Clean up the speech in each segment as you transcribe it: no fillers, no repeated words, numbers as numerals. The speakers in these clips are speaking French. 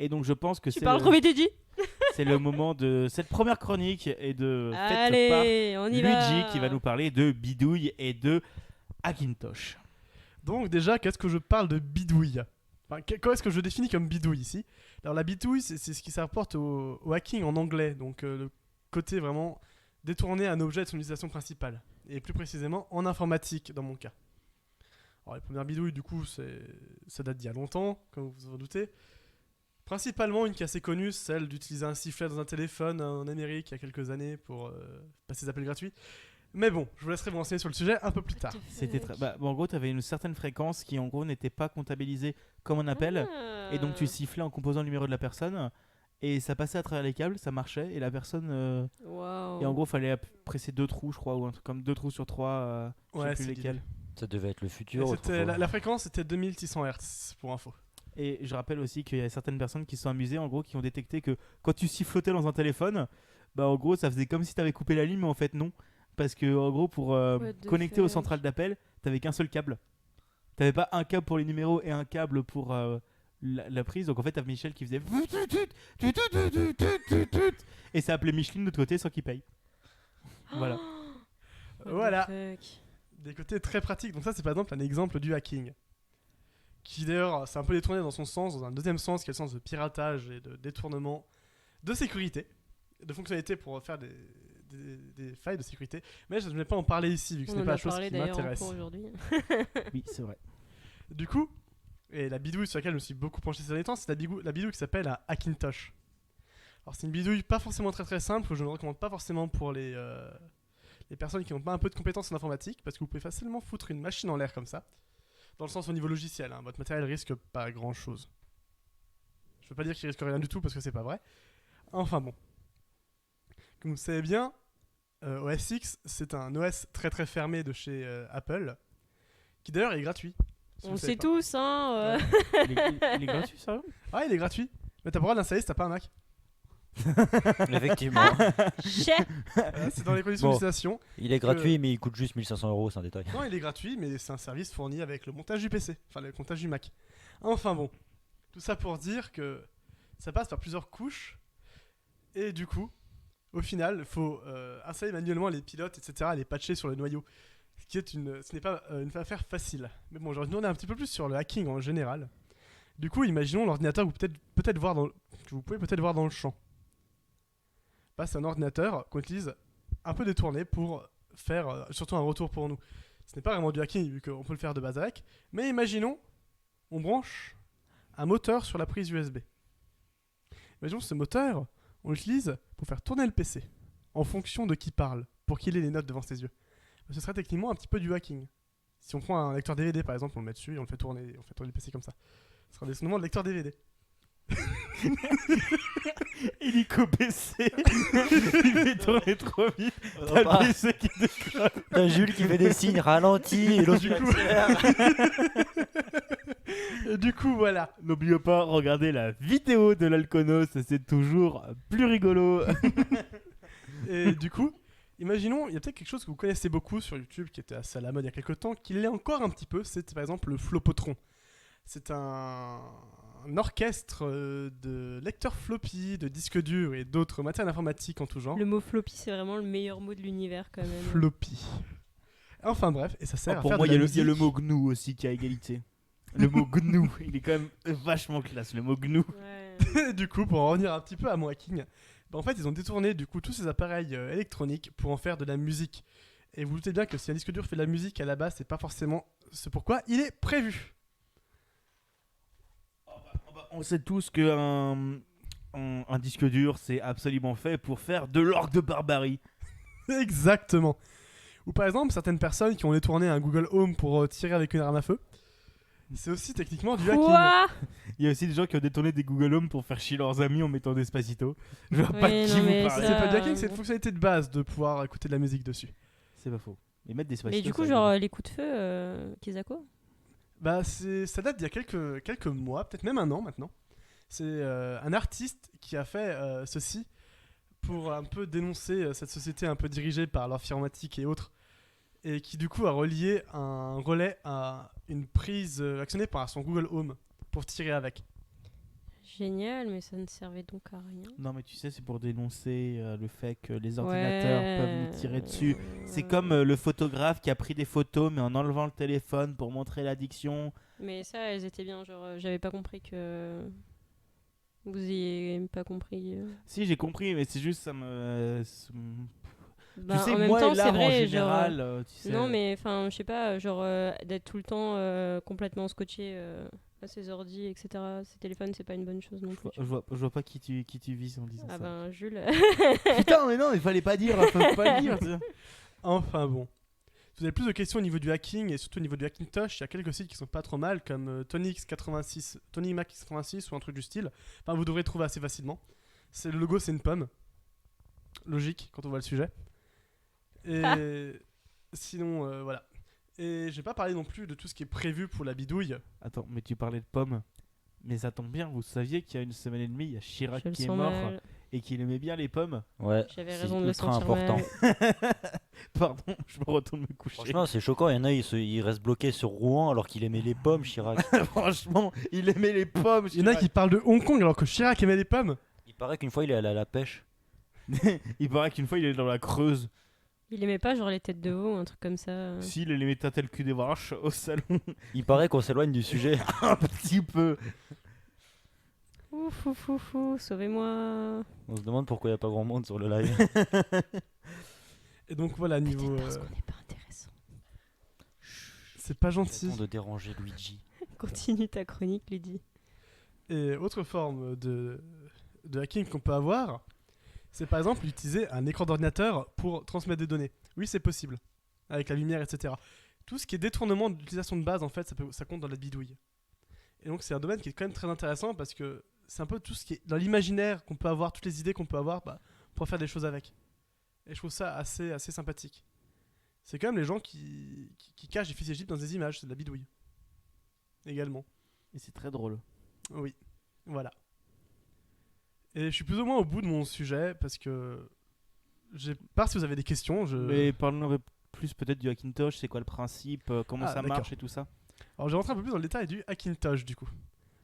Et donc je pense que Tu parles trop vite, Eddie. c'est le moment de cette première chronique et de faite Allez, on par y Luigi va. qui va nous parler de bidouille et de Hackintosh. Donc déjà, qu'est-ce que je parle de bidouille? Enfin, quoi est-ce que je définis comme bidouille ici? Alors la bidouille, c'est ce qui s'apporte au hacking en anglais, donc le côté vraiment détourner un objet de son utilisation principale, et plus précisément en informatique dans mon cas. Alors les premières bidouilles, du coup, ça date d'il y a longtemps, comme vous vous en doutez. Principalement une qui est assez connue, celle d'utiliser un sifflet dans un téléphone en Amérique il y a quelques années pour passer des appels gratuits. Mais bon, je vous laisserai vous renseigner sur le sujet un peu plus tard. C'était en gros, tu avais une certaine fréquence qui en gros n'était pas comptabilisée comme un appel. Et donc tu sifflais en composant le numéro de la personne. Et ça passait à travers les câbles, ça marchait. Et la personne. Wow. Et en gros, fallait presser 2 trous, je crois, ou un truc comme 2 trous sur 3. Je sais Ouais, plus c'est lesquels. Ça devait être le Et futur. c'était, autrefois. la fréquence était 2600 Hz pour info. Et je rappelle aussi qu'il y a certaines personnes qui se sont amusées, en gros, qui ont détecté que quand tu sifflotais dans un téléphone, bah en gros, ça faisait comme si tu avais coupé la ligne, mais en fait non. Parce que en gros, pour connecter au central d'appel, t'avais qu'un seul câble. T'avais pas un câble pour les numéros et un câble pour la prise. Donc en fait, t'avais Michel qui faisait et ça appelait Micheline de l'autre côté sans qu'il paye. Voilà. Voilà. Des côtés très pratiques. Donc ça, c'est par exemple un exemple du hacking. Qui d'ailleurs, c'est un peu détourné dans son sens, dans un deuxième sens, qui est le sens de piratage et de détournement de sécurité, de fonctionnalités pour faire des failles de sécurité. Mais je ne vais pas en parler ici, vu que ce n'est pas la chose qui m'intéresse. Oui, c'est vrai. Du coup, et la bidouille sur laquelle je me suis beaucoup penché ces derniers temps, c'est la bidouille qui s'appelle un Hackintosh. Alors c'est une bidouille pas forcément très très simple, que je ne recommande pas forcément pour les personnes qui n'ont pas un peu de compétences en informatique, parce que vous pouvez facilement foutre une machine en l'air comme ça. Dans le sens au niveau logiciel, hein. Votre matériel risque pas grand chose. Je veux pas dire qu'il risque rien du tout parce que c'est pas vrai. Enfin bon. Comme vous savez bien, OS X c'est un OS très très fermé de chez Apple, qui d'ailleurs est gratuit. Si On vous le savez sait pas. tous, hein. Il est gratuit, ça? Ah, il est gratuit. Mais t'as pas le droit de l'installer si t'as pas un Mac. Effectivement. C'est dans les conditions Bon. d'utilisation. Il est gratuit, mais il coûte juste 1500 €, c'est un détail. Non, il est gratuit, mais c'est un service fourni avec le montage du PC, enfin le montage du Mac. Enfin bon, tout ça pour dire que ça passe par plusieurs couches, et du coup, au final, il faut installer manuellement les pilotes, etc., les patcher sur le noyau, ce n'est pas une affaire facile. Mais bon, j'aurais demandé un petit peu plus sur le hacking en général. Du coup, imaginons l'ordinateur que vous pouvez peut-être voir dans le champ. Bah, c'est un ordinateur qu'on utilise un peu détourné pour faire surtout un retour pour nous. Ce n'est pas vraiment du hacking vu qu'on peut le faire de base avec, mais imaginons, on branche un moteur sur la prise USB. Imaginons ce moteur, on l'utilise pour faire tourner le PC en fonction de qui parle, pour qu'il ait les notes devant ses yeux. Ce serait techniquement un petit peu du hacking. Si on prend un lecteur DVD par exemple, on le met dessus et on fait tourner le PC comme ça. Ce sera des seulement de lecteur DVD. Hélico PC. Il fait tourner trop vite. T'as Bah, le PC qui déconne. t'as Jules qui fait des signes ralentis et l'autre Du qui coup- accélère. Et du coup, voilà. N'oubliez pas, regardez la vidéo de l'Alconos, c'est toujours plus rigolo. Et du coup, imaginons, il y a peut-être quelque chose que vous connaissez beaucoup sur YouTube qui était assez à la mode il y a quelques temps, qui l'est encore un petit peu, c'est par exemple le Flopotron. C'est un orchestre de lecteurs floppy, de disques durs et d'autres matériels informatiques en tout genre. Le mot floppy, c'est vraiment le meilleur mot de l'univers quand même. Floppy. Enfin bref, et ça sert à Pour faire moi, de il y, la a le musique. mot GNU aussi qui a égalité. Le mot GNU, il est quand même vachement classe, le mot GNU. Ouais. Du coup, pour en revenir un petit peu à mon hacking, bah, en fait, ils ont détourné du coup tous ces appareils électroniques pour en faire de la musique. Et vous vous doutez bien que si un disque dur fait de la musique à la base, c'est pas forcément ce pourquoi il est prévu. On sait tous qu'un un disque dur, c'est absolument fait pour faire de l'orgue de barbarie. Exactement. Ou par exemple, certaines personnes qui ont détourné un Google Home pour tirer avec une arme à feu. C'est aussi techniquement du hacking. Quoi? Il y a aussi des gens qui ont détourné des Google Home pour faire chier leurs amis en mettant Despacito. Je vois pas Oui, de qui non, vous mais parlez. C'est ça- pas du hacking, c'est une fonctionnalité de base de pouvoir écouter de la musique dessus. C'est pas faux. Et mettre Despacito. Mais du coup, ça genre, rigole. les coups de feu, Kezako? Bah, ça date d'il y a quelques mois, peut-être même un an maintenant. C'est un artiste qui a fait ceci pour un peu dénoncer cette société un peu dirigée par l'informatique et autres, et qui du coup a relié un relais à une prise actionnée par son Google Home pour tirer avec. Génial, mais ça ne servait donc à rien. Non, mais tu sais, c'est pour dénoncer le fait que les ordinateurs peuvent nous tirer dessus. C'est comme le photographe qui a pris des photos, mais en enlevant le téléphone pour montrer l'addiction. Mais ça, elles étaient bien. Genre, j'avais pas compris que. Vous ayez pas compris. Si, j'ai compris, mais c'est juste, ça me. Bah, tu sais, en même moi temps, et l'art c'est vrai, en général, tu sais. Non, mais enfin, je sais pas, genre d'être tout le temps complètement scotché à ses ordi, etc. Ces téléphones, c'est pas une bonne chose non plus. Je vois pas qui tu vises en disant Ah ça. ben, Jules. Putain, mais non, il fallait pas dire, faut pas le dire. tu sais. Enfin bon. Si vous avez plus de questions au niveau du hacking et surtout au niveau du Hackintosh, il y a quelques sites qui sont pas trop mal comme Tony Mac X86 ou un truc du style. Enfin, vous devrez trouver assez facilement. Le logo, c'est une pomme. Logique quand on voit le sujet. Et sinon, voilà. Et je vais pas parler non plus de tout ce qui est prévu pour la bidouille. Attends, mais tu parlais de pommes. Mais ça tombe bien, vous saviez qu'il y a une semaine et demie, il y a Chirac Je le qui est sens mort mal. et qu'il aimait bien les pommes. Ouais, J'avais c'est raison de le ultra sentir important. mal. Pardon, je me retourne me coucher. Franchement, c'est choquant. Il y en a, il reste bloqué sur Rouen alors qu'il aimait les pommes, Chirac. Franchement, il aimait les pommes. Il y en a qui parlent de Hong Kong alors que Chirac aimait les pommes. Il paraît qu'une fois, il est allé à la pêche. Il paraît qu'une fois il est dans la Creuse. Il aimait pas genre les têtes de veau, un truc comme ça. S'il aimait tâter le cul des vaches au salon. Il paraît qu'on s'éloigne du sujet. Un petit peu. Ouf, ouf, ouf, ouf, sauvez-moi. On se demande pourquoi il n'y a pas grand monde sur le live. Et donc voilà, niveau. Peut-être parce qu'on n'est pas intéressant. C'est pas gentil. Attends de déranger Luigi. Continue ta chronique, Lydie. Et autre forme de hacking qu'on peut avoir, c'est par exemple utiliser un écran d'ordinateur pour transmettre des données. Oui, c'est possible, avec la lumière, etc. Tout ce qui est détournement d'utilisation de base, en fait, ça compte dans la bidouille. Et donc c'est un domaine qui est quand même très intéressant parce que c'est un peu tout ce qui est dans l'imaginaire qu'on peut avoir, toutes les idées qu'on peut avoir, pour faire des choses avec. Et je trouve ça assez sympathique. C'est quand même les gens qui cachent des fichiers zip dans des images, c'est de la bidouille. Également. Et c'est très drôle. Oui, voilà. Et je suis plus ou moins au bout de mon sujet parce que j'ai peur si vous avez des questions. Mais parlons un peu plus peut-être du Hackintosh, c'est quoi le principe, comment ça d'accord. marche et tout ça. Alors je vais rentrer un peu plus dans le détail du Hackintosh du coup.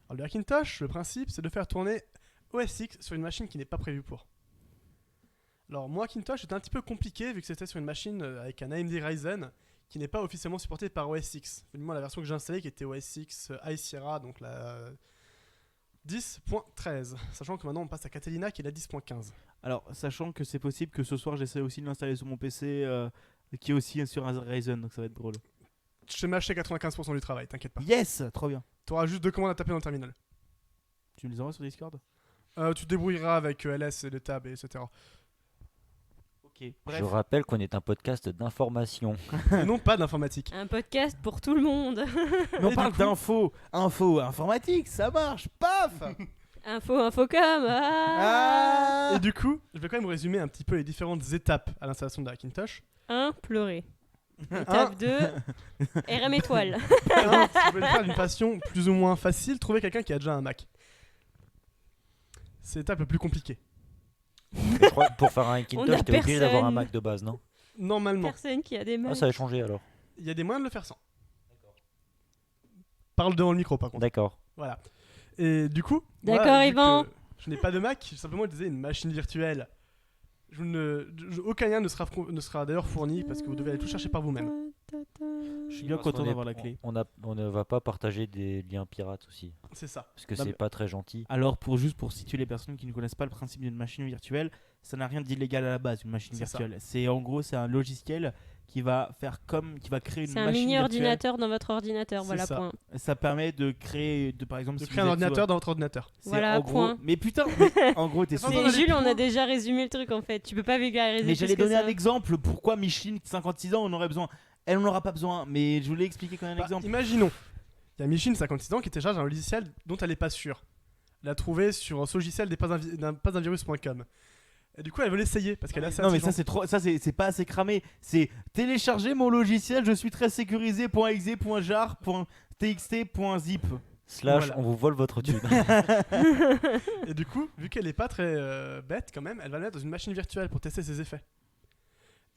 Alors le Hackintosh, le principe c'est de faire tourner OS X sur une machine qui n'est pas prévue pour. Alors mon Hackintosh était un petit peu compliqué vu que c'était sur une machine avec un AMD Ryzen qui n'est pas officiellement supporté par OS X. Du moins la version que j'ai installée qui était OS X High Sierra, donc la 10.13, sachant que maintenant on passe à Catalina qui est la 10.15. Alors, sachant que c'est possible que ce soir j'essaie aussi de l'installer sur mon PC qui est aussi sur un Ryzen, donc ça va être drôle. Je t'ai mâché 95% du travail, t'inquiète pas. Yes, trop bien. T'auras juste 2 commandes à taper dans le terminal. Tu me les envoies sur Discord? Tu te débrouilleras avec LS et les tabs, etc. Ok, bref. Je rappelle qu'on est un podcast d'information. Et non pas d'informatique. Un podcast pour tout le monde. Mais on Et parle du coup- d'info informatique, ça marche, paf. Infocom. Ah. Et du coup, je vais quand même résumer un petit peu les différentes étapes à l'installation de Hackintosh. 1. Pleurer. Étape 2. RM étoile. 1. Si vous voulez le faire d'une façon plus ou moins facile, trouver quelqu'un qui a déjà un Mac. C'est l'étape la plus compliquée. Je crois que pour faire un On a Hackintosh, t'es obligé d'avoir un personne. Mac de base, non? Normalement, Personne qui a des Ah, mails. ça a changé alors. il y a des moyens de le faire sans. Parle devant le micro par contre. D'accord. Voilà. Et du coup, D'accord, moi, vu Yvan. que je n'ai pas de Mac, j'ai simplement utilisé une machine virtuelle. Aucun lien ne sera d'ailleurs fourni parce que vous devez aller tout chercher par vous-même. Je suis bien content d'avoir la clé. On ne va pas partager des liens pirates aussi. C'est ça. Parce que Non, c'est mais- pas très gentil. Alors, juste pour situer les personnes qui ne connaissent pas le principe d'une machine virtuelle, ça n'a rien d'illégal à la base, une machine C'est ça. virtuelle. C'est en gros, c'est un logiciel qui va créer une C'est un machine mini virtuelle. ordinateur dans votre ordinateur. C'est Voilà, ça. point. Ça permet de créer, par exemple, De si créer vous un êtes sur- ordinateur dans votre ordinateur. c'est Voilà, en gros- point. Mais putain, en gros, t'es C'est pas sûr. dans Mais les Jules, on points. a déjà résumé le truc en fait. Tu peux pas vulgariser. Mais plus j'allais que donner ça. un exemple. Pourquoi Micheline, 56 ans, on aurait besoin. Elle, on n'aura pas besoin. Mais je voulais expliquer quand même un Bah, exemple. imaginons, il y a Michine, 56 ans, qui télécharge un logiciel dont elle n'est pas sûre. Elle l'a trouvé sur ce logiciel des pasinvirus.com. Et du coup, elle veut l'essayer parce qu'elle est assez Non mais ça intelligente. c'est trop, ça c'est pas assez cramé. C'est télécharger mon logiciel, je suis très sécurisé. .exe, .jar, .txt, .zip. / Voilà. on vous vole votre thune. Et du coup, vu qu'elle est pas très bête quand même, elle va le mettre dans une machine virtuelle pour tester ses effets.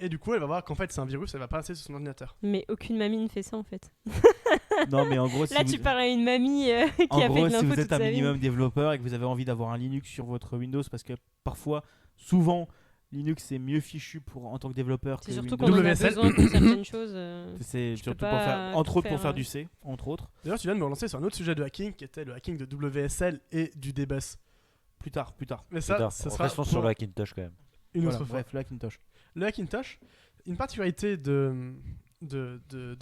Et du coup, elle va voir qu'en fait, c'est un virus, elle va pas passer sur son ordinateur. Mais aucune mamie ne fait ça en fait. Non, mais en gros, Là, tu parles à une mamie qui en a fait gros, de si l'info vous toute êtes un sa vie. minimum développeur et que vous avez envie d'avoir un Linux sur votre Windows, parce que parfois, souvent, Linux est mieux fichu en tant que développeur C'est que surtout Windows. qu'on en a WSL. besoin pour certaines choses. C'est tu peux surtout pas entre tout autres pour faire, faire du C, entre autres. D'ailleurs, tu viens de me relancer sur un autre sujet de hacking qui était le hacking de WSL et du DBus. Plus tard. Mais ça, Putain, ce sera restons sur pour le Hackintosh quand même. une Voilà, autre fois. bref, le Hackintosh. Le Hackintosh, une particularité de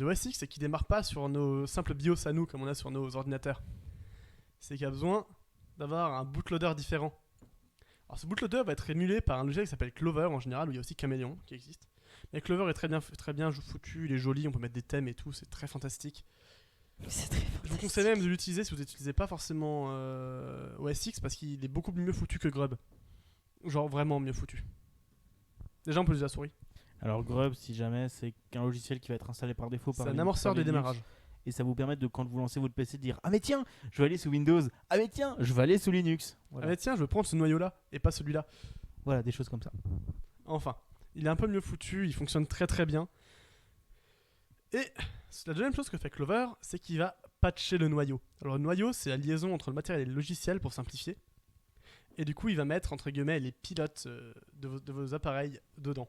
OS X, c'est qu'il démarre pas sur nos simples BIOS à nous comme on a sur nos ordinateurs. C'est qu'il y a besoin d'avoir un bootloader différent. Alors ce bootloader va être émulé par un logiciel qui s'appelle Clover en général, où il y a aussi Chameleon qui existe. Mais Clover est très bien foutu, il est joli, on peut mettre des thèmes et tout, c'est très fantastique. C'est très Je vous conseille même de l'utiliser si vous n'utilisez pas forcément OS X parce qu'il est beaucoup mieux foutu que Grub. Genre vraiment mieux foutu. Déjà on peut utiliser la souris. Alors Grub, si jamais, c'est un logiciel qui va être installé par défaut C'est par un Linux, amorceur par de Linux, démarrage. et ça vous permet de, quand vous lancez votre PC, de dire ah mais tiens, je vais aller sous Windows, ah mais tiens, je vais aller sous Linux. Ah Voilà, mais tiens, je veux prendre ce noyau là et pas celui-là. Voilà, des choses comme ça. Enfin, il est un peu mieux foutu, il fonctionne très très bien. Et la deuxième chose que fait Clover, c'est qu'il va patcher le noyau. Alors le noyau, c'est la liaison entre le matériel et le logiciel pour simplifier. Et du coup, il va mettre entre guillemets les pilotes de vos appareils dedans.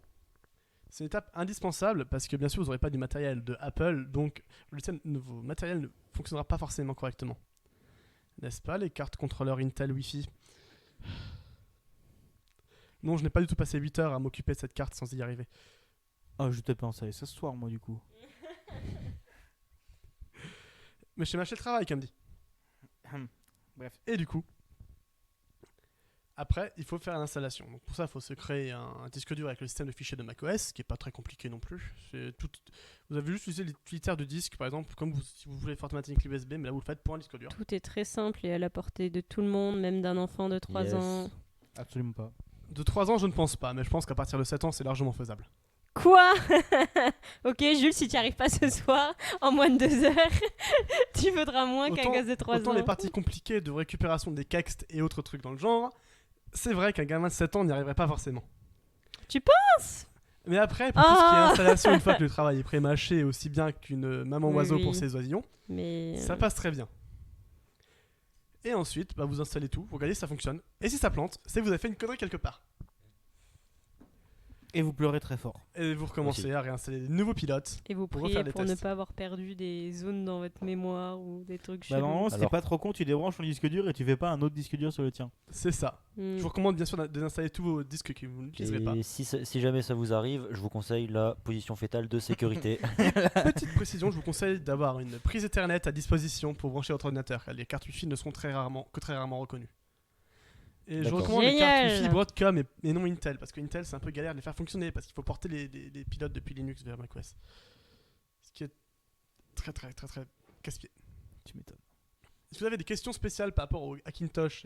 C'est une étape indispensable parce que bien sûr, vous n'aurez pas du matériel de Apple, donc vos matériels ne fonctionnera pas forcément correctement. N'est-ce pas, les cartes contrôleurs Intel Wi-Fi? Non, je n'ai pas du tout passé 8 heures à m'occuper de cette carte sans y arriver. Oh, je t'ai pensé ça ce soir, moi, du coup. Mais je sais mâcher le travail, comme dit. Bref. Et du coup, après, il faut faire l'installation. Donc pour ça, il faut se créer un disque dur avec le système de fichiers de macOS, qui est pas très compliqué non plus. Vous avez juste utilisé l'utilitaire de disque, par exemple, comme si vous voulez formater une clé USB, mais là vous le faites pour un disque dur. Tout est très simple et à la portée de tout le monde, même d'un enfant de 3 Yes. ans. Absolument pas. De 3 ans, je ne pense pas, mais je pense qu'à partir de 7 ans, c'est largement faisable. Quoi? Ok, Jules, si tu n'y arrives pas ce soir, en moins de 2 heures, tu vaudras moins qu'un gosse de 3 autant ans. les parties compliquées de récupération des textes et autres trucs dans le genre, c'est vrai qu'un gamin de 7 ans n'y arriverait pas forcément. Tu penses? Mais après, pour tout ce qui est Ah installation, une fois que le travail est pré-mâché, aussi bien qu'une maman Oui, oiseau oui. pour ses oisillons, Mais ça passe très bien. Et ensuite, bah, vous installez tout, vous regardez si ça fonctionne. Et si ça plante, c'est que vous avez fait une connerie quelque part. Et vous pleurez très fort. Et vous recommencez Aussi. à réinstaller des nouveaux pilotes. Et vous pour priez refaire des pour ne tests. pas avoir perdu des zones dans votre mémoire ou des trucs Bah, chelous. normalement, si t'es Alors- pas trop con, tu débranches ton disque dur et tu fais pas un autre disque dur sur le tien. C'est ça. Hmm. Je vous recommande bien sûr de désinstaller tous vos disques que vous n'utiliserez pas. Et si jamais ça vous arrive, je vous conseille la position fétale de sécurité. Petite précision, je vous conseille d'avoir une prise Ethernet à disposition pour brancher votre ordinateur, car les cartes Wi-Fi ne sont très rarement reconnues. Et je D'accord. recommande les cartes Génial. Wi-Fi Broadcom et non Intel, parce que Intel c'est un peu galère de les faire fonctionner, parce qu'il faut porter les pilotes depuis Linux vers macOS. Ce qui est très casse-pied. Tu m'étonnes. Si vous avez des questions spéciales par rapport au Hackintosh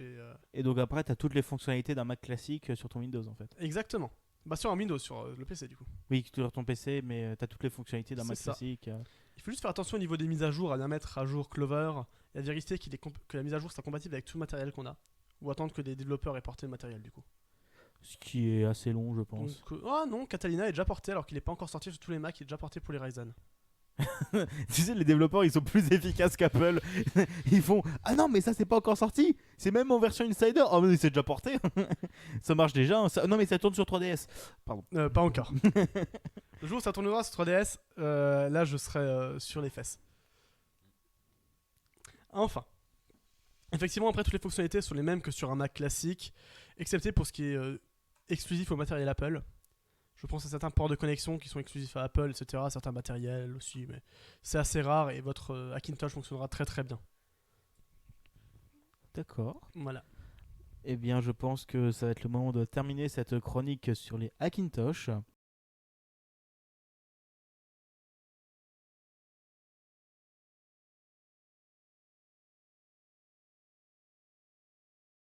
Et donc après, t'as toutes les fonctionnalités d'un Mac classique sur ton Windows en fait. Exactement. Bah sur un Windows, sur le PC du coup. Oui, sur ton PC, mais t'as toutes les fonctionnalités d'un C'est Mac ça. classique. Il faut juste faire attention au niveau des mises à jour, à bien mettre à jour Clover, et à vérifier que la mise à jour sera compatible avec tout le matériel qu'on a. Ou attendre que des développeurs aient porté le matériel du coup. Ce qui est assez long, je pense. Donc, ah non, Catalina est déjà porté alors qu'il n'est pas encore sorti sur tous les Macs, il est déjà porté pour les Ryzen. Tu sais, les développeurs, ils sont plus efficaces qu'Apple. Ils font ah non, mais ça c'est pas encore sorti. C'est même en version Insider. Oh mais c'est déjà porté. Ça marche déjà. Hein. Non mais ça tourne sur 3DS. Pardon. Pas encore. Le jour où ça tournera sur 3DS, là je serai sur les fesses. Enfin. Effectivement, après toutes les fonctionnalités sont les mêmes que sur un Mac classique, excepté pour ce qui est exclusif au matériel Apple. Je pense à certains ports de connexion qui sont exclusifs à Apple, etc. Certains matériels aussi, mais c'est assez rare et votre Hackintosh fonctionnera très très bien. D'accord. Voilà. Eh bien, je pense que ça va être le moment de terminer cette chronique sur les Hackintosh.